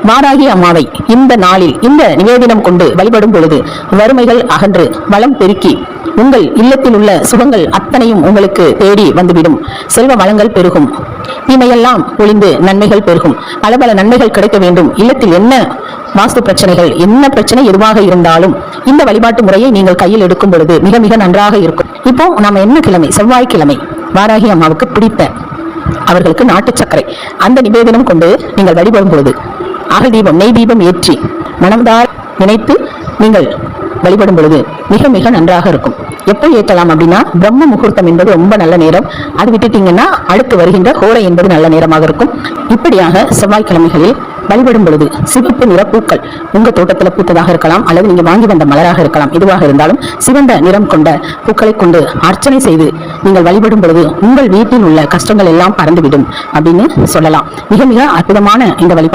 வாராகி அம்மாவை இந்த நாளில் இந்த நிவேதனம் கொண்டு வழிபடும் பொழுது வறுமைகள் அகன்று வளம் பெருக்கி உங்கள் இல்லத்தில் உள்ள சுகங்கள் அத்தனையும் உங்களுக்கு தேடி வந்துவிடும். செல்வ வளங்கள் பெருகும், தீமையெல்லாம் ஒளிந்து நன்மைகள் பெருகும். பல பல நன்மைகள் கிடைக்க வேண்டும். இல்லத்தில் என்ன வாஸ்து பிரச்சனைகள், என்ன பிரச்சனை எதுவாக இருந்தாலும் இந்த வழிபாட்டு முறையை நீங்கள் கையில் எடுக்கும் பொழுது மிக மிக நன்றாக இருக்கும். இப்போ நாம என்ன கிழமை? செவ்வாய்க்கிழமை. வாராகி அம்மாவுக்கு பிடித்த அவர்களுக்கு நாட்டு சர்க்கரை அந்த நிவேதனம் கொண்டு நீங்கள் வழிபடும் பொழுது அகல் தீபம், நெய் தீபம் ஏற்றி மனம்தார் நினைத்து நீங்கள் வழிபடும் பொழுது மிக மிக நன்றாக இருக்கும். எப்போ ஏற்றலாம் அப்படின்னா, பிரம்ம முகூர்த்தம் என்பது ரொம்ப நல்ல நேரம். அது விட்டுட்டீங்கன்னா அடுத்து வருகின்ற ஹோரை என்பது நல்ல நேரமாக இருக்கும். இப்படியாக செவ்வாய்க்கிழமைகளில் வழிபடும் பொழுது சிவப்பு நிற பூக்கள் உங்க தோட்டத்தில் பூத்ததாக இருக்கலாம், அல்லது நீங்க வாங்கி வந்த மலராக இருக்கலாம். எதுவாக இருந்தாலும் சிவந்த நிறம் கொண்ட பூக்களை கொண்டு அர்ச்சனை செய்து நீங்கள் வழிபடும் பொழுது உங்கள் வீட்டில் உள்ள கஷ்டங்கள் எல்லாம் பறந்துவிடும் அப்படின்னு சொல்லலாம். மிக மிக அற்புதமான இந்த வழிபாடு.